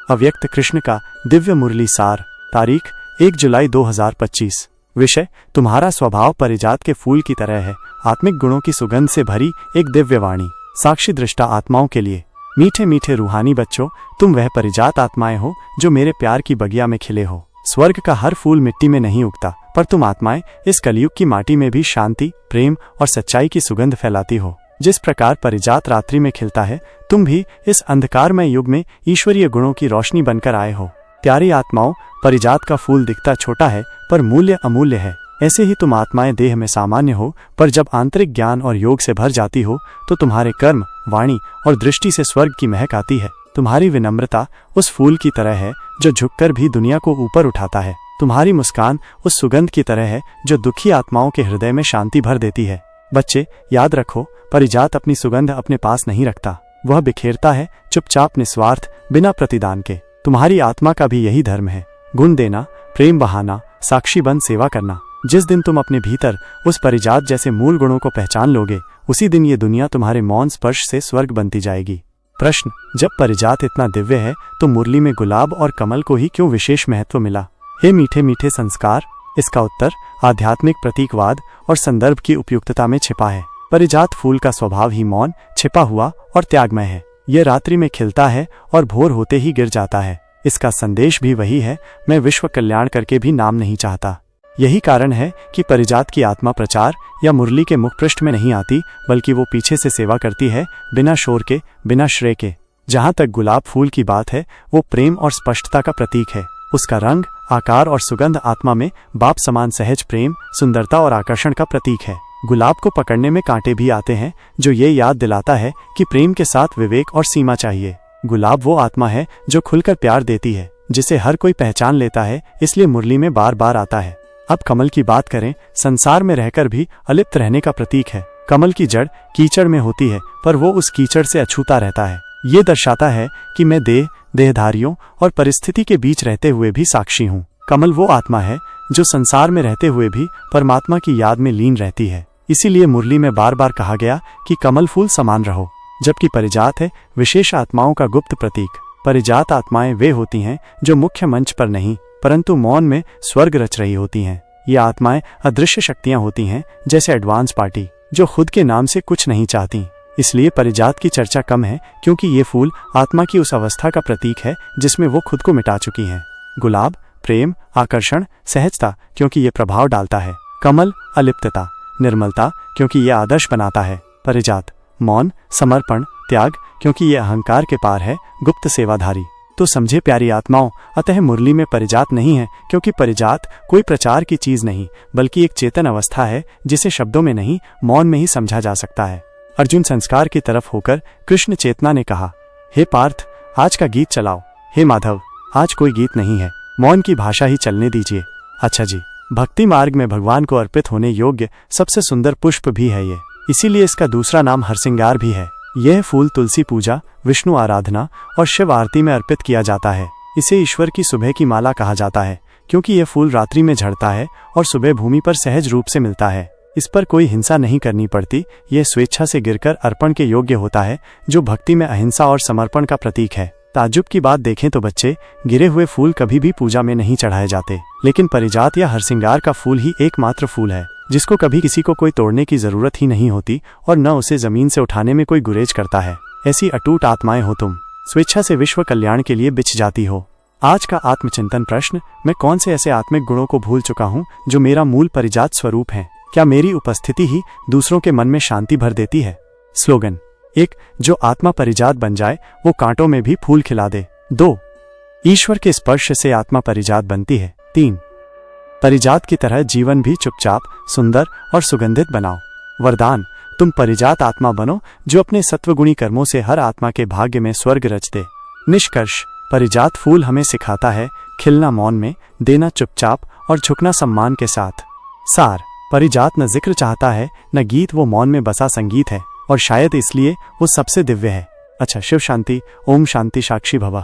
अव्यक्त कृष्ण का दिव्य मुरली सार। तारीख 1 जुलाई 2025। विषय तुम्हारा स्वभाव परिजात के फूल की तरह है, आत्मिक गुणों की सुगंध से भरी एक दिव्य वाणी। साक्षी दृष्टा आत्माओं के लिए। मीठे मीठे रूहानी बच्चों, तुम वह परिजात आत्माएं हो जो मेरे प्यार की बगिया में खिले हो। स्वर्ग का हर फूल मिट्टी में नहीं उगता, पर तुम आत्माएं इस कलयुग की माटी में भी शांति, प्रेम और सच्चाई की सुगंध फैलाती हो। जिस प्रकार परिजात रात्रि में खिलता है, तुम भी इस अंधकारमय युग में ईश्वरीय गुणों की रोशनी बनकर आए हो। प्यारी आत्माओं, परिजात का फूल दिखता छोटा है पर मूल्य अमूल्य है। ऐसे ही तुम आत्माएं देह में सामान्य हो, पर जब आंतरिक ज्ञान और योग से भर जाती हो तो तुम्हारे कर्म, वाणी और दृष्टि से स्वर्ग की महक आती है। तुम्हारी विनम्रता उस फूल की तरह है जो झुककर भी दुनिया को ऊपर उठाता है। तुम्हारी मुस्कान उस सुगंध की तरह है जो दुखी आत्माओं के हृदय में शांति भर देती है। बच्चे, याद रखो, परिजात अपनी सुगंध अपने पास नहीं रखता, वह बिखेरता है चुपचाप, निस्वार्थ, बिना प्रतिदान के। तुम्हारी आत्मा का भी यही धर्म है, गुण देना, प्रेम बहाना, साक्षी बन सेवा करना। जिस दिन तुम अपने भीतर उस परिजात जैसे मूल गुणों को पहचान लोगे, उसी दिन ये दुनिया तुम्हारे मौन स्पर्श से स्वर्ग बनती जाएगी। प्रश्न, जब परिजात इतना दिव्य है तो मुरली में गुलाब और कमल को ही क्यों विशेष महत्व मिला? हे मीठे मीठे संस्कार, इसका उत्तर आध्यात्मिक प्रतीकवाद और संदर्भ की उपयुक्तता में छिपा है। परिजात फूल का स्वभाव ही मौन, छिपा हुआ और त्यागमय है। यह रात्रि में खिलता है और भोर होते ही गिर जाता है। इसका संदेश भी वही है, मैं विश्व कल्याण करके भी नाम नहीं चाहता। यही कारण है कि परिजात की आत्मा प्रचार या मुरली के मुख पृष्ठ में नहीं आती, बल्कि वो पीछे से सेवा करती है, बिना शोर के, बिना श्रेय के। जहाँ तक गुलाब फूल की बात है, वो प्रेम और स्पष्टता का प्रतीक है। उसका रंग, आकार और सुगंध आत्मा में बाप समान सहज प्रेम, सुंदरता और आकर्षण का प्रतीक है। गुलाब को पकड़ने में कांटे भी आते हैं, जो ये याद दिलाता है कि प्रेम के साथ विवेक और सीमा चाहिए। गुलाब वो आत्मा है जो खुलकर प्यार देती है, जिसे हर कोई पहचान लेता है, इसलिए मुरली में बार बार आता है। अब कमल की बात करें, संसार में रहकर भी अलिप्त रहने का प्रतीक है। कमल की जड़ कीचड़ में होती है, पर वो उस कीचड़ से अछूता रहता है। ये दर्शाता है कि मैं देहधारियों और परिस्थिति के बीच रहते हुए भी साक्षी हूँ। कमल वो आत्मा है जो संसार में रहते हुए भी परमात्मा की याद में लीन रहती है। इसीलिए मुरली में बार बार कहा गया कि कमल फूल समान रहो। जबकि परिजात है विशेष आत्माओं का गुप्त प्रतीक। परिजात आत्माएं वे होती हैं जो मुख्य मंच पर नहीं, परंतु मौन में स्वर्ग रच रही होती हैं। ये आत्माएं अदृश्य शक्तियां होती हैं, जैसे एडवांस पार्टी, जो खुद के नाम से कुछ नहीं चाहती। इसलिए परिजात की चर्चा कम है, क्योंकि ये फूल आत्मा की उस अवस्था का प्रतीक है जिसमें वो खुद को मिटा चुकी हैं। गुलाब प्रेम, आकर्षण, सहजता, क्योंकि ये प्रभाव डालता है। कमल अलिप्तता, निर्मलता, क्योंकि ये आदर्श बनाता है। परिजात मौन, समर्पण, त्याग, क्योंकि ये अहंकार के पार है, गुप्त सेवाधारी। तो समझे प्यारी आत्माओं, अतः मुरली में परिजात नहीं है, क्योंकि परिजात कोई प्रचार की चीज नहीं, बल्कि एक चेतन अवस्था है जिसे शब्दों में नहीं, मौन में ही समझा जा सकता है। अर्जुन संस्कार की तरफ होकर कृष्ण चेतना ने कहा, हे पार्थ, आज का गीत चलाओ। हे माधव, आज कोई गीत नहीं है, मौन की भाषा ही चलने दीजिए। अच्छा जी, भक्ति मार्ग में भगवान को अर्पित होने योग्य सबसे सुंदर पुष्प भी है ये, इसीलिए इसका दूसरा नाम हरसिंगार भी है। यह फूल तुलसी पूजा, विष्णु आराधना और शिव आरती में अर्पित किया जाता है। इसे ईश्वर की सुबह की माला कहा जाता है, क्योंकि यह फूल रात्रि में झड़ता है और सुबह भूमि पर सहज रूप से मिलता है। इस पर कोई हिंसा नहीं करनी पड़ती, यह स्वेच्छा से गिरकर अर्पण के योग्य होता है, जो भक्ति में अहिंसा और समर्पण का प्रतीक है। ताज्जुब की बात देखें तो बच्चे, गिरे हुए फूल कभी भी पूजा में नहीं चढ़ाए जाते, लेकिन परिजात या हरसिंगार का फूल ही एकमात्र फूल है जिसको कभी किसी को कोई तोड़ने की जरूरत ही नहीं होती और न उसे जमीन से उठाने में कोई गुरेज करता है। ऐसी अटूट आत्माएं हो तुम, स्वेच्छा से विश्व कल्याण के लिए बिछ जाती हो। आज का आत्मचिंतन प्रश्न, मैं कौन से ऐसे आत्मिक गुणों को भूल चुका हूँ जो मेरा मूल परिजात स्वरूप है? क्या मेरी उपस्थिति ही दूसरों के मन में शांति भर देती है? स्लोगन 1, जो आत्मा परिजात बन जाए वो कांटों में भी फूल खिला दे। 2, ईश्वर के स्पर्श से आत्मा परिजात बनती है। 3, परिजात की तरह जीवन भी चुपचाप, सुंदर और सुगंधित बनाओ। वरदान, तुम परिजात आत्मा बनो जो अपने सत्वगुणी कर्मों से हर आत्मा के भाग्य में स्वर्ग रच दे। निष्कर्ष, परिजात फूल हमें सिखाता है खिलना मौन में, देना चुपचाप और झुकना सम्मान के साथ। सार, परिजात न जिक्र चाहता है न गीत, वो मौन में बसा संगीत है और शायद इसलिए वो सबसे दिव्य है। अच्छा, शिव शांति। ओम शांति। साक्षी भव।